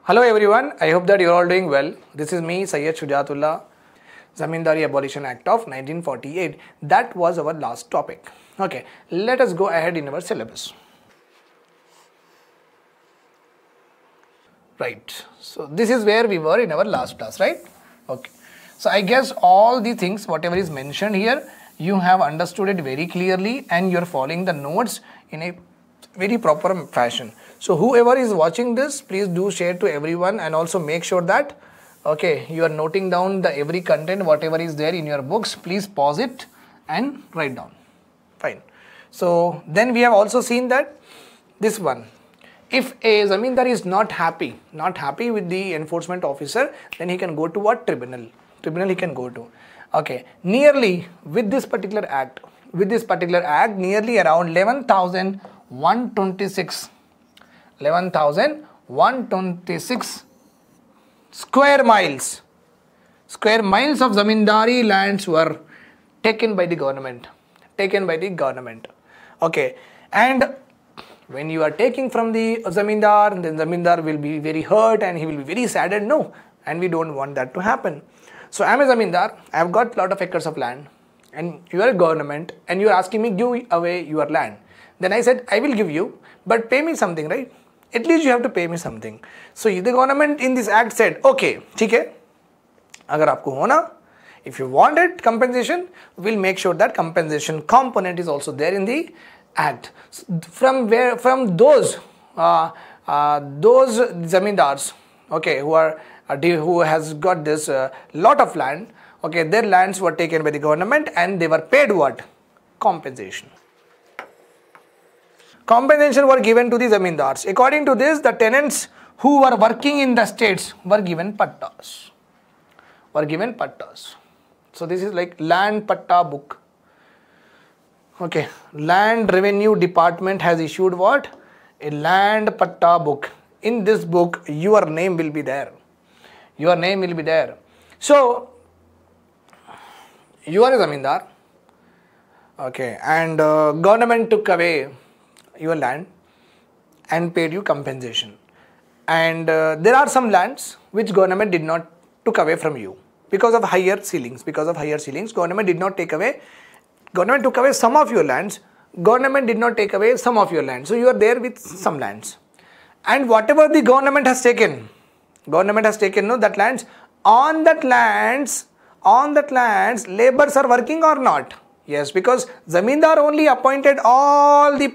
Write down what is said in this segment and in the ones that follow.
Hello everyone, I hope that you are all doing well. This is me, Syed Shujatullah, Zamindari Abolition Act of 1948. That was our last topic. Okay, let us go ahead in our syllabus. Right, so this is where we were in our last class, right? Okay, so I guess all the things, whatever is mentioned here, you have understood it very clearly and you are following the notes in a very proper fashion. So whoever is watching this, please do share to everyone and also make sure that you are noting down the every content, whatever is there in your books. Please pause it and write down. Fine. So then we have also seen that this one, if a zamindar is not happy with the enforcement officer, then he can go to what? Tribunal he can go to. Okay, nearly with this particular act, nearly around 11,126 square miles of zamindari lands were taken by the government. Okay, and when you are taking from the zamindar, then zamindar will be very hurt and he will be very saddened. No, and we don't want that to happen. So I am a zamindar, I have got lot of acres of land and you are a government and you are asking me give away your land. Then I said I will give you, but pay me something, right? At least you have to pay me something. So the government in this act said, okay, ठीक है, अगर आपको होना, if you wanted compensation, we'll make sure that compensation component is also there in the act. From those zamindars, okay, who has got this lot of land, okay, their lands were taken by the government and they were paid what? Compensation. Compensation were given to the zamindars. According to this, the tenants who were working in the states were given pattas. So this is like land patta book. Okay, Land Revenue Department has issued what? A land patta book. In this book, your name will be there. So you are a zamindar. Okay, and government took away your land and paid you compensation, and there are some lands which government did not took away from you because of higher ceilings. Government did not take away. Government took away some of your lands. Government did not take away some of your lands. So you are there with some lands, and whatever the government has taken that lands. On that lands laborers are working or not? Yes, because zamindar only appointed all the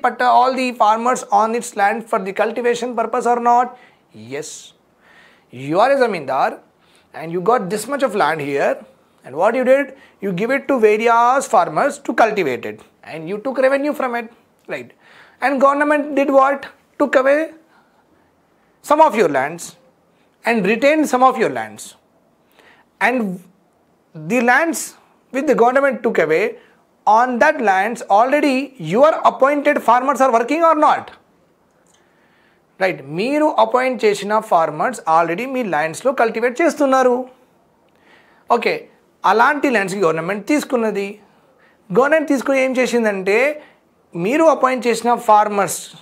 farmers on its land for the cultivation purpose or not? Yes. You are a zamindar and you got this much of land here, and what you did? You give it to various farmers to cultivate it and you took revenue from it, right? And government did what? Took away some of your lands and retained some of your lands. And the lands which the government took away, on that lands already your appointed farmers are working or not? Right, Meeru appoint chesina farmers already mee lands lo cultivate chestunnaru. Okay, alanti lands ki government teeskunnadi. Government teeskuni em chesindante meeru appoint chesina farmers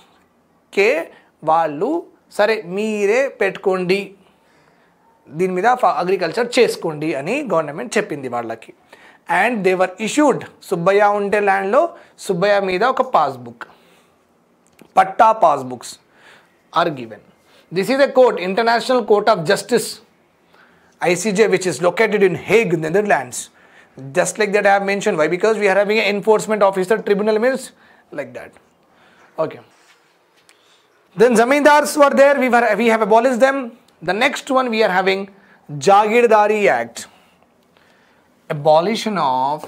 ke vallu sare meere petkondi, దీని మీద agriculture చేసుకోండి అని government చెప్పింది వాళ్ళకి. And they were issued, Subbaiah ఉంటే ల్యాండ్లో సుబ్బయ్య మీద ఒక passbook, patta passbooks are given. This is a court, international court of justice, ICJ, which is located in Hague, Netherlands. Just like that I have mentioned. Why? Because we are having an enforcement officer. Tribunal means like that. Okay. Then zamindars were there. We have abolished them. The next one we are having Jagirdari Act. Abolition of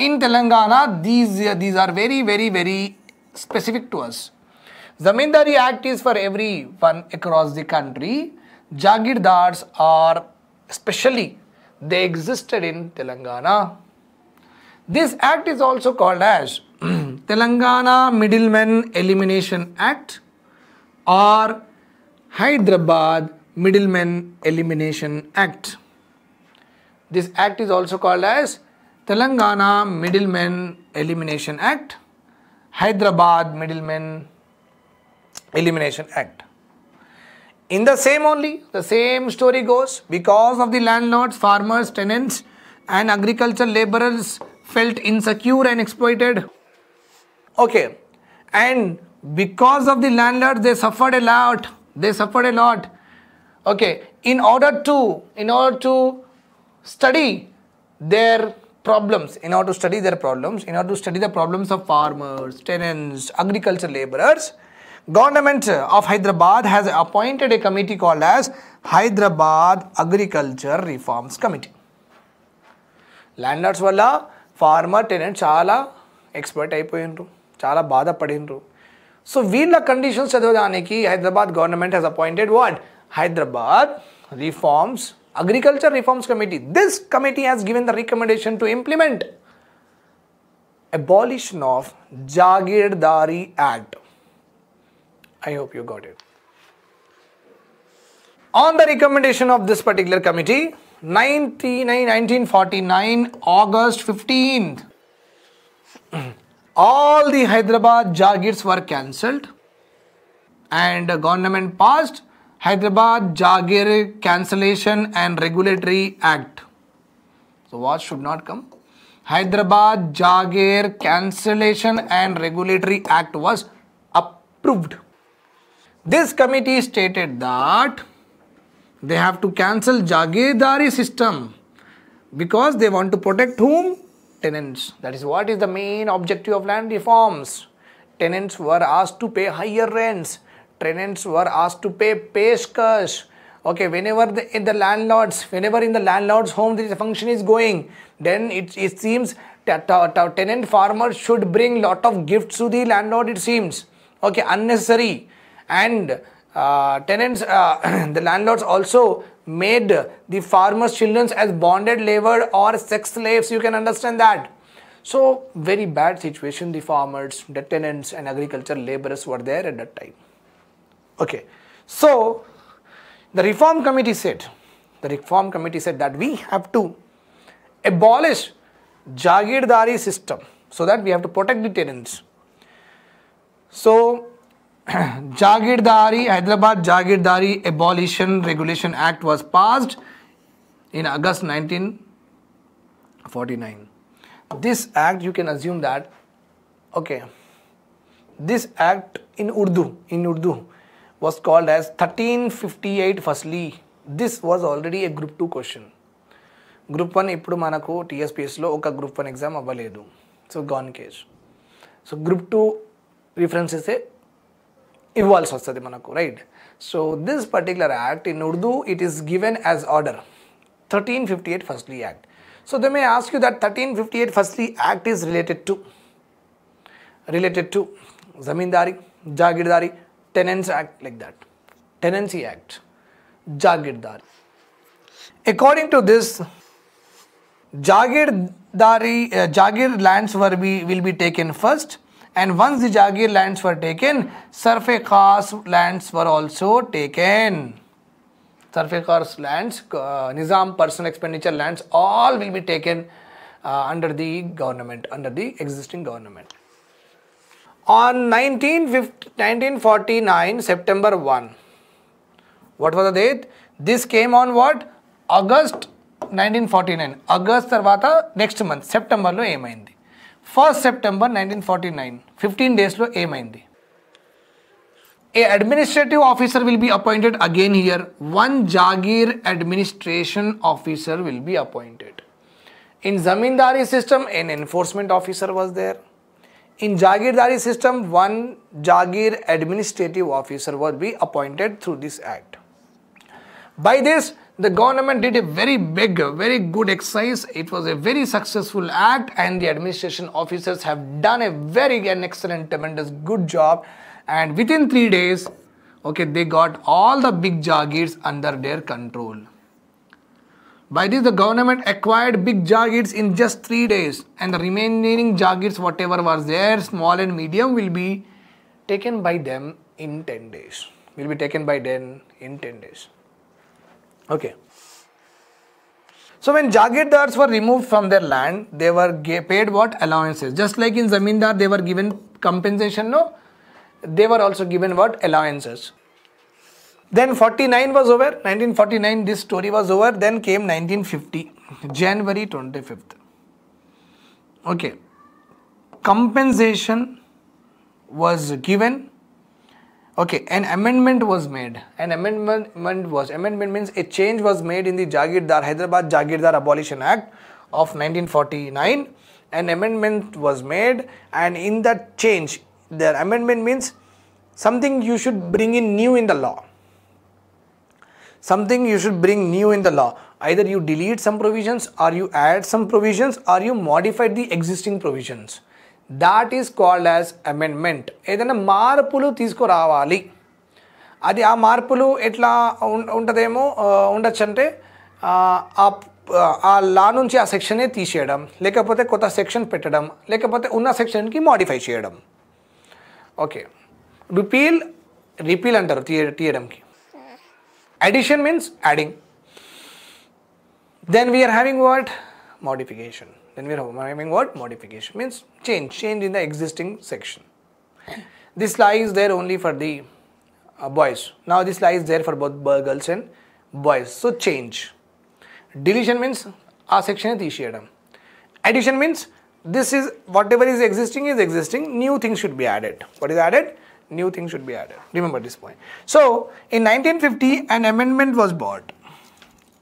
in Telangana. These are very, very, very specific to us. Zamindari Act is for everyone across the country. Jagirdars are especially, they existed in Telangana. This act is also called as Telangana Middlemen Elimination Act or Hyderabad Middlemen Elimination Act. This act is also called as Telangana Middlemen Elimination Act, Hyderabad Middlemen Elimination Act. In the same only, the same story goes. Because of the landlords, farmers, tenants and agriculture laborers felt insecure and exploited. Okay. And because of the landlords, they suffered a lot. Okay. In order to study their problems, in order to study the problems of farmers, tenants, agriculture laborers, Government of Hyderabad has appointed a committee called as Hyderabad Agriculture Reforms Committee. Landlords వల్ల farmer tenant చాలా exploit అయిపోయిండ్రు, చాలా బాధపడిండ్రు. So వీళ్ళ conditions చదవడానికి Hyderabad government has appointed what? Hyderabad Agriculture Reforms Committee. This committee has given the recommendation to implement abolition of Jagirdari Act. I hope you got it. On the recommendation of this particular committee, 1949 August 15th, all the Hyderabad Jagirs were cancelled and the government passed Hyderabad Jagir Cancellation and Regulatory Act. So what should not come? Hyderabad Jagir Cancellation and Regulatory Act was approved. This committee stated that they have to cancel Jagirdari system because they want to protect whom? Tenants. That is what is the main objective of land reforms. Tenants were asked to pay higher rents. Tenants were asked to pay peshkash. Okay, whenever in the landlord's home this function is going, then it seems that tenant farmers should bring lot of gifts to the landlord, it seems. Okay, unnecessary. And tenants, the landlords also made the farmers' children as bonded labor or sex slaves. You can understand that. So, very bad situation. The farmers, the tenants and agriculture laborers were there at that time. Okay. So, the reform committee said that we have to abolish Jagirdari system so that we have to protect the tenants. So, Hyderabad Jagirdari Abolition Regulation Act was passed in August 1949. This act, you can assume that, okay, this act in Urdu was called as 1358 firstly. This was already a group 2 question. Group 1 ippudu manaku TSPS lo oka group 1 exam avvaledu. So gone case. So group 2 references ఇవ్వాల్సి వస్తుంది మనకు, right? So this particular act in Urdu it is given as order 1358 firstly act. So they may ask you that 1358 firstly act is related to zamindari, jagirdari, tenants act, like that. Tenancy Act, Jagirdari. According to this, Jagir lands will be taken first, and once the Jagir lands were taken, Sarf-e-Khas lands were also taken. Sarf-e-Khas lands, Nizam personal expenditure lands, all will be taken under the government, under the existing government. On 1949 September 1, what was the date? This came on what? August 1949. August tarvata next month September lo emaindi. 1st September 1949, 15 days lo emaindi. A administrative officer will be appointed again here. One Jagir administration officer will be appointed. In Zamindari system, an enforcement officer was there. In Jagirdari system, one Jagir administrative officer will be appointed through this act. By this, the government did a very big, very good exercise. It was a very successful act, and the administration officers have done a very excellent, tremendous, good job. And within 3 days, okay, they got all the big Jagirs under their control. By this, the government acquired big Jagirs in just 3 days, and the remaining Jagirs, whatever was there, small and medium, will be taken by them in 10 days. Okay. So when Jagirdars were removed from their land, they were paid what? Allowances. Just like in Zamindar, they were given compensation, no? They were also given what? Allowances. Then 49 was over, 1949 this story was over. Then came 1950, January 25th. Okay, compensation was given. Okay, an amendment was made. Amendment means a change was made in the Jagirdar, Hyderabad Jagirdar Abolition Act of 1949. An amendment was made, and in that change, the amendment means something you should bring in new in the law. Something you should bring new in the law. Either you delete some provisions, or you add some provisions, or you modify the existing provisions. That is called as amendment. ఏదైనా మార్పులు తీసుకురావాలి. అది ఆ మార్పులు ఎట్లా ఉంటదేమో ఉండొచ్చు అంటే ఆ లా నుంచి ఆ సెక్షనే తీసేయడం, లేకపోతే కొత్త సెక్షన్ పెట్టడం, లేకపోతే ఉన్న సెక్షన్కి మోడిఫై చేయడం. ఓకే, రిపీల్ అంటారు తీయడంకి. Addition means adding. Then we are having what? Modification. Modification means change in the existing section. This law is there only for the boys. Now this law is there for both girls and boys. So change. Deletion means a section తీసేయడం. Addition means this is whatever is existing. New things should be added. What is added? New things should be added. Remember this point. So in 1950 an amendment was brought.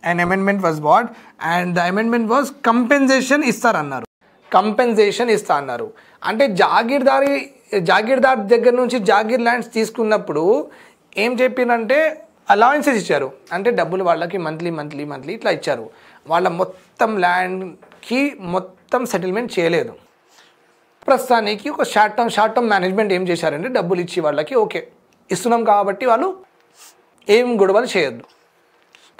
And the amendment was compensation ఇస్తారన్నారు. Compensation ఇస్తా అన్నారు. అంటే జాగీర్దార్ దగ్గర నుంచి jagir lands తీసుకున్నప్పుడు ఏం చెప్పినంటే allowances ఇచ్చారు. అంటే డబ్బులు వాళ్ళకి మంత్లీ ఇట్లా ఇచ్చారు. వాళ్ళ మొత్తం ల్యాండ్కి మొత్తం సెటిల్మెంట్ చేయలేదు. ప్రస్తుతానికి ఒక షార్ట్ టర్మ్ మేనేజ్మెంట్ ఏం చేశారంటే డబ్బులు ఇచ్చి వాళ్ళకి ఓకే ఇస్తున్నాం కాబట్టి వాళ్ళు ఏం గొడవలు చేయొద్దు.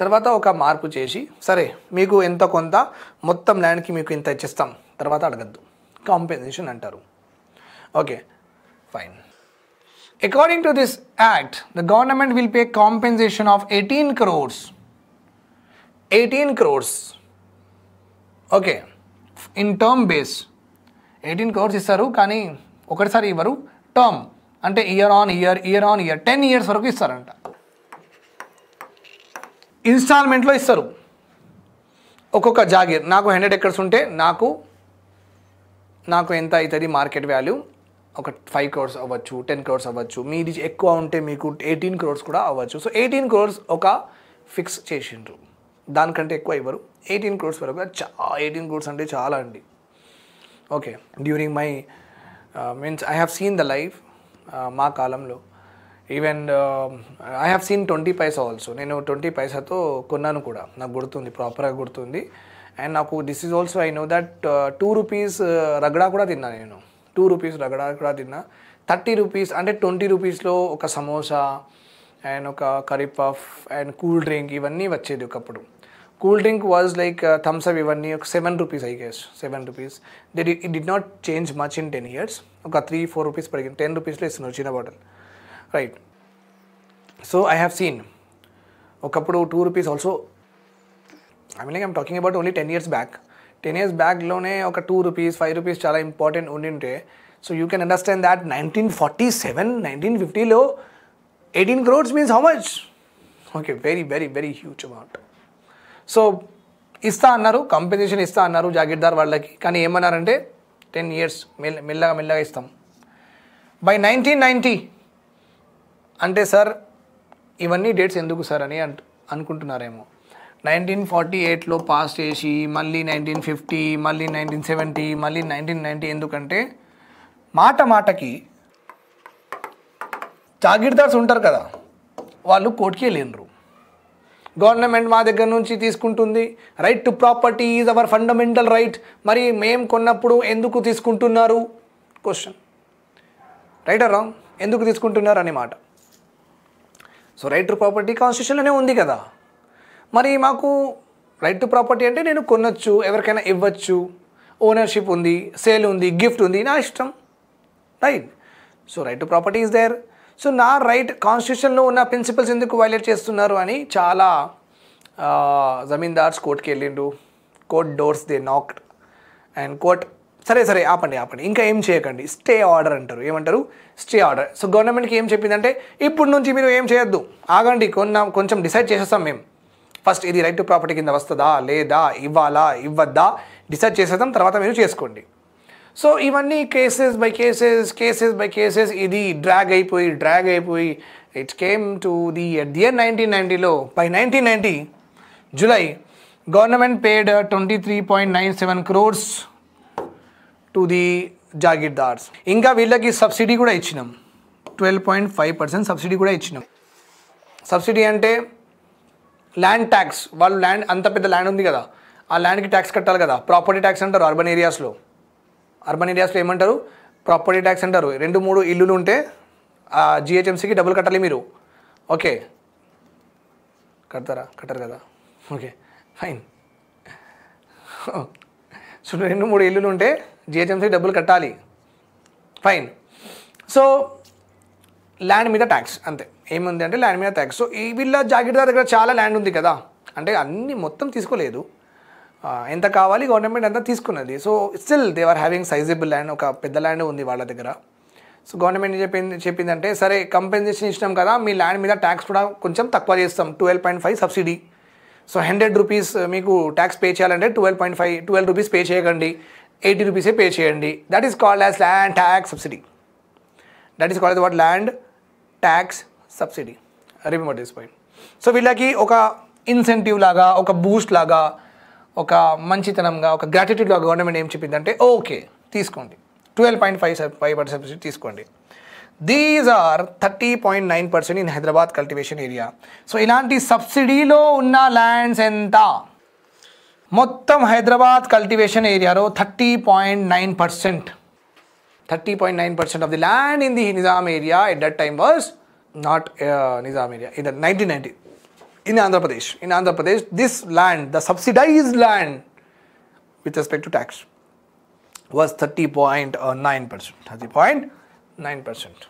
తర్వాత ఒక మార్పు చేసి సరే మీకు ఎంత కొంత మొత్తం ల్యాండ్కి మీకు ఇంత ఇచ్చేస్తాం, తర్వాత అడగద్దు, కాంపెన్సేషన్ అంటారు. Okay fine. According to this act the government will pay compensation of 18 crores. 18 crores. Okay, in term base 18 crores ఇస్తారు, కానీ ఒకటిసారి ఇవ్వరు. టర్మ్ అంటే ఇయర్ ఆన్ ఇయర్ 10 years వరకు ఇస్తారంట. ఇన్స్టాల్మెంట్లో ఇస్తారు. ఒక్కొక్క జాగీర్ నాకు 100 acres ఉంటే నాకు ఎంత అవుతుంది మార్కెట్ వాల్యూ, ఒక 5 crores అవ్వచ్చు, 10 crores అవ్వచ్చు. మీది ఎక్కువ ఉంటే మీకు 18 crores కూడా అవ్వచ్చు. సో 18 crores ఒక ఫిక్స్ చేసిండ్రు, దానికంటే ఎక్కువ ఇవ్వరు. 18 crores వరకు 18 crores అంటే చాలా అండి. Okay, during my means I have seen the life మా కాలంలో. Even I have scene 20 paisa also. నేను 20 paisaతో కొన్నాను కూడా, నాకు గుర్తుంది, ప్రాపర్గా గుర్తుంది. అండ్ నాకు this is also I know that 2 rupees రగడా కూడా తిన్నా నేను. 2 rupees రగడా కూడా తిన్నా. 30 rupees అంటే 20 rupeesలో ఒక సమోసా అండ్ ఒక curry puff and cool drink ఇవన్నీ వచ్చేది ఒకప్పుడు. Cool drink was like Thums Up ఇవన్నీ ఒక 7 rupees I guess. 7 rupees. It did not change much in 10 years. ఒక 3-4 rupees పెరిగింది. 10 rupeesలో ఇస్తున్నారు చిన్న bottle, right? So I have seen ఒకప్పుడు 2 rupees also. I'm talking about only 10 years back. 10 years బ్యాక్లోనే ఒక 2 rupees 5 rupees చాలా ఇంపార్టెంట్ ఉండింటే. So you can understand that 1947 1950లో 18 crores means how much? Okay, very very very huge amount. So ఇస్తా అన్నారు, compensation ఇస్తా అన్నారు జాగీర్దార్ వాళ్ళకి, కానీ ఏమన్నారంటే 10 years మెల్లగా ఇస్తాం. బై 1990 అంటే సార్ ఇవన్నీ డేట్స్ ఎందుకు సార్ అని అనుకుంటున్నారేమో. 1948లో పాస్ చేసి మళ్ళీ 1950 మళ్ళీ 1970 మళ్ళీ 1990 ఎందుకంటే మాటకి జాగీర్దార్స్ ఉంటారు కదా, వాళ్ళు కోర్టుకి వెళ్ళిండ్రు. గవర్నమెంట్ మా దగ్గర నుంచి తీసుకుంటుంది, right to property is our fundamental right, మరి మేము కొన్నప్పుడు ఎందుకు తీసుకుంటున్నారు క్వశ్చన్, రైట్ ఆర్ రాంగ్, ఎందుకు తీసుకుంటున్నారు అనే మాట. సో రైట్ టు ప్రాపర్టీ కాన్స్టిట్యూషన్లోనే ఉంది కదా, మరి మాకు రైట్ టు ప్రాపర్టీ అంటే నేను కొనొచ్చు, ఎవరికైనా ఇవ్వచ్చు, ఓనర్షిప్ ఉంది, సేల్ ఉంది, గిఫ్ట్ ఉంది, నా ఇష్టం, right? So right to property is there. So నా రైట్ కాన్స్టిట్యూషన్లో ఉన్న ప్రిన్సిపల్స్ ఎందుకు వైలేట్ చేస్తున్నారు అని చాలా జమీందార్స్ కోర్టుకి వెళ్ళిండు. Court doors they knocked and court సరే సరే ఆపండి ఇంకా ఏం చేయకండి, స్టే ఆర్డర్ అంటారు. ఏమంటారు? Stay order. సో గవర్నమెంట్కి ఏం చెప్పిందంటే ఇప్పుడు నుంచి మీరు ఏం చేయొద్దు, ఆగండి, కొంచెం డిసైడ్ చేసేస్తాం మేము. ఫస్ట్ ఇది రైట్ టు ప్రాపర్టీ కింద వస్తుందా లేదా, ఇవ్వాలా ఇవ్వద్దా డిసైడ్ చేసేద్దాం, తర్వాత మీరు చేసుకోండి. సో ఇవన్నీ కేసెస్ బై కేసెస్ ఇది డ్రాగ్ అయిపోయి it came to the at the year 1990లో. By 1990 July government paid 23.97 crores to the jagirdars. ఇంకా వీళ్ళకి సబ్సిడీ కూడా ఇచ్చినాం, 12.5% సబ్సిడీ కూడా ఇచ్చినాం. సబ్సిడీ అంటే ల్యాండ్ ట్యాక్స్. వాళ్ళు ల్యాండ్, అంత పెద్ద ల్యాండ్ ఉంది కదా, ఆ ల్యాండ్కి ట్యాక్స్ కట్టాలి కదా, ప్రాపర్టీ ట్యాక్స్ అంటారు. అర్బన్ ఏరియాస్లో ఏమంటారు? ప్రాపర్టీ ట్యాక్స్ అంటారు. 2-3 ఇల్లులు ఉంటే ఆ జిహెచ్ఎంసీకి డబ్బులు కట్టాలి మీరు. ఓకే, కట్టరు కదా, ఓకే ఫైన్. సో 2-3 ఇల్లులు ఉంటే జిహెచ్ఎంసీకి డబ్బులు కట్టాలి, ఫైన్. సో ల్యాండ్ మీద ట్యాక్స్, అంతే. ఏముంది అంటే ల్యాండ్ మీద ట్యాక్స్. సో ఈ వీళ్ళ జాగీర్దార్ దగ్గర చాలా ల్యాండ్ ఉంది కదా, అంటే అన్నీ మొత్తం తీసుకోలేదు, ఎంత కావాలి గవర్నమెంట్ అంతా తీసుకున్నది. So still they are having sizable land, ఒక పెద్ద ల్యాండ్ ఉంది వాళ్ళ దగ్గర. సో గవర్నమెంట్ చెప్పిందంటే సరే కంపెన్సేషన్ ఇచ్చినాం కదా, మీ ల్యాండ్ మీద ట్యాక్స్ కూడా కొంచెం తక్కువ చేస్తాం, 12.5 సబ్సిడీ. సో 100 రూపీస్ మీకు ట్యాక్స్ పే చేయాలంటే 12 రూపీస్ పే చేయకండి, 80 రూపీసే పే చేయండి. That is called as land tax subsidy. That is called what land tax subsidy. Remember this point. So వీళ్ళకి ఒక ఇన్సెంటివ్ లాగా, ఒక బూస్ట్ లాగా, ఒక మంచితనంగా, ఒక గ్రాటిట్యూడ్ లాగా గవర్నమెంట్ ఏం చెప్పిందంటే ఓకే తీసుకోండి, 12.5% సబ్సిడీ తీసుకోండి. These are 30.9% in Hyderabad cultivation area. So ఇలాంటి సబ్సిడీలో ఉన్న ల్యాండ్స్ ఎంత? మొత్తం హైదరాబాద్ కల్టివేషన్ ఏరియాలో 30.9% of the land in the Nizam area at that time was not Nizam area. In the 1990, in Andhra Pradesh, this land, the subsidized land with respect to tax was 30.9%.